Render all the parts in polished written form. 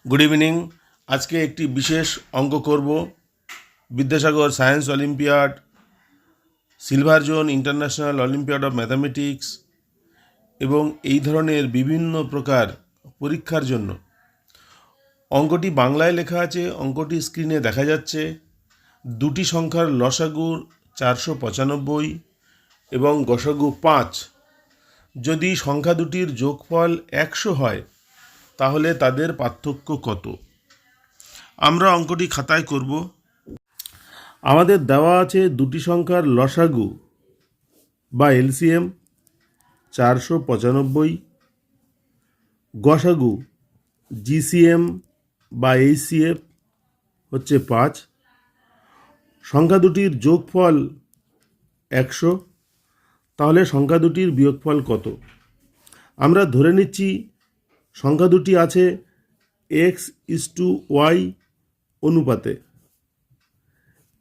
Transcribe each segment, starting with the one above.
Good evening. আজকে একটি বিশেষ অঙ্ক করব। Vidyasagar science olympiad, silver zone international olympiad of mathematics এবং এই ধরনের বিভিন্ন প্রকার পরীক্ষার জন্য অঙ্কটি বাংলায় লেখা আছে। অঙ্কটি স্ক্রিনে দেখা যাচ্ছে। দুটি সংখ্যার লসাগু 495 এবং গসাগু 5। যদি সংখ্যা দুটির যোগফল 100 হয় তাহলে তাদের পার্থক্য কত? আমরা অঙ্কটি খাতায় করব। আমাদের দেওয়া আছে দুটি সংখ্যার লসাগু বা এলসিএম 495, গসাগু জিসিএম বা এইচসিএফ হচ্ছে 5। সংখ্যা দুটির যোগফল 100, তাহলে সংখ্যা দুটির বিয়োগফল কত? আমরা ধরে নিচ্ছি সংখ্যা দুটি আছে x:y অনুপাতে।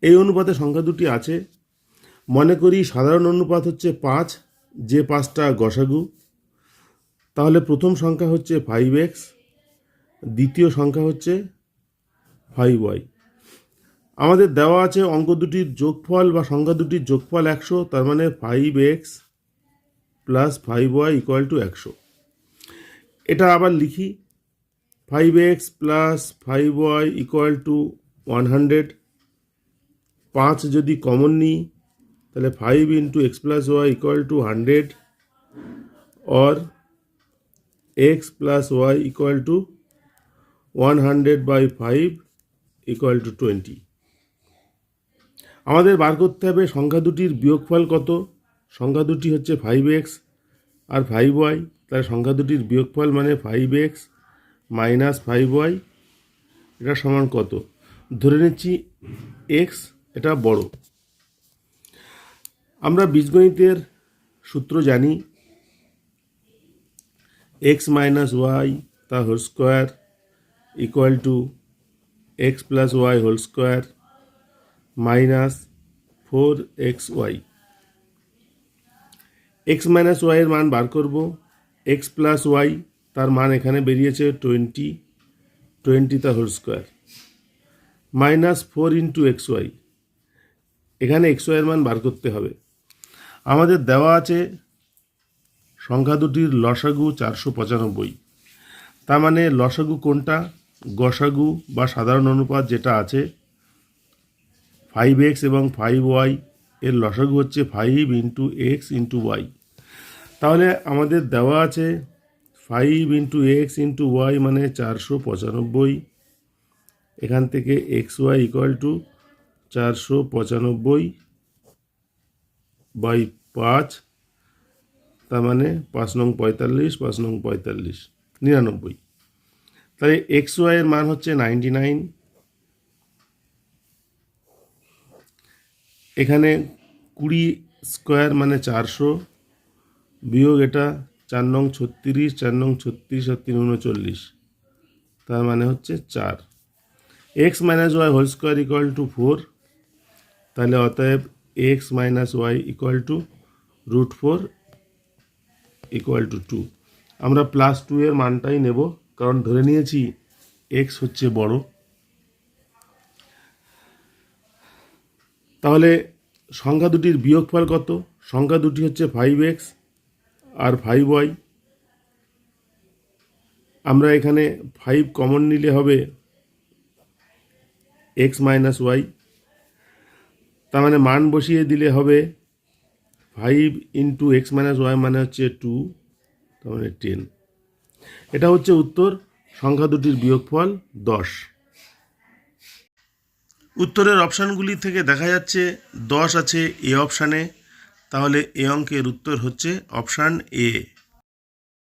এই অনুপাতে সংখ্যা দুটি আছে। মনে করি সাধারণ অনুপাত হচ্ছে 5, যে 5টা গসাগু। তাহলে প্রথম সংখ্যা হচ্ছে 5x, দ্বিতীয় সংখ্যা হচ্ছে 5y। আমাদের দেওয়া আছে অঙ্ক দুটির যোগফল বা সংখ্যা দুটির যোগফল 100, তার মানে 5x plus 5y equal to 100। এটা আবার লিখি, 5x plus 5y equal to 100। 5 যদি কমন নিই তাহলে 5 into X plus Y equal to 100 और x plus Y equal to 100/5 equal to 20। আমাদের বার করতে হবে সংখ্যা দুটির বিয়োগফল কত। সংখ্যা দুটি হচ্ছে 5x আর 5y, তাহলে সংখ্যা দুটির বিয়োগফল মানে 5x মাইনাস 5y, এটা সমান কত? ধরে নিচ্ছি x এটা বড়। আমরা বীজগণিতের সূত্র জানি, x মাইনাস ওয়াই তা whole square equal to x plus Y whole square minus 4xy। x minus Y এর মান বার করব। x প্লাস ওয়াই তার মান এখানে বেরিয়েছে 20 তা whole square minus 4 into xy। এখানে xy এর মান বার করতে হবে। আমাদের দেওয়া আছে সংখ্যা দুটির লসাগু 495। তার মানে লসাগু কোনটা? গসাগু বা সাধারণ অনুপাত যেটা আছে 5x এবং 5y, এর লসাগু হচ্ছে 5 ইন্টু এক্স ইন্টু ওয়াই। তাহলে আমাদের দেওয়া আছে 5 ইন্টু এক্স ইন্টু ওয়াই মানে 495। এখান থেকে xy ইকুয়াল টু 495/5, তার মানে 5 নং 45, 5 নং 45, 99। তাহলে xy এর মান হচ্ছে 99। এখানে 20 স্কোয়ার মানে 400, বিয়োগ এটা 4 নং 36, 4 নং 36 আর 3 39, তার মানে হচ্ছে 4। x minus Y whole square equal to 4, তাহলে অতএব x minus Y equal to √4 equal to 2। আমরা প্লাস 2 এর মানটাই নেব, কারণ ধরে নিয়েছি x হচ্ছে বড়। তাহলে সংখ্যা দুটির বিয়োগফল কত? সংখ্যা দুটি হচ্ছে 5x আর 5y। আমরা এখানে 5 কমন নিলে হবে x মাইনাস ওয়াই, তার মানে মান বসিয়ে দিলে হবে 5 ইন্টু এক্স মাইনাস ওয়াই মানে হচ্ছে 2, তার মানে 10। এটা হচ্ছে উত্তর। সংখ্যা দুটির বিয়োগফল 10। উত্তরের অপশানগুলি থেকে দেখা যাচ্ছে 10 আছে এ অপশানে, তাহলে এ অঙ্কের উত্তর হচ্ছে অপশান এ।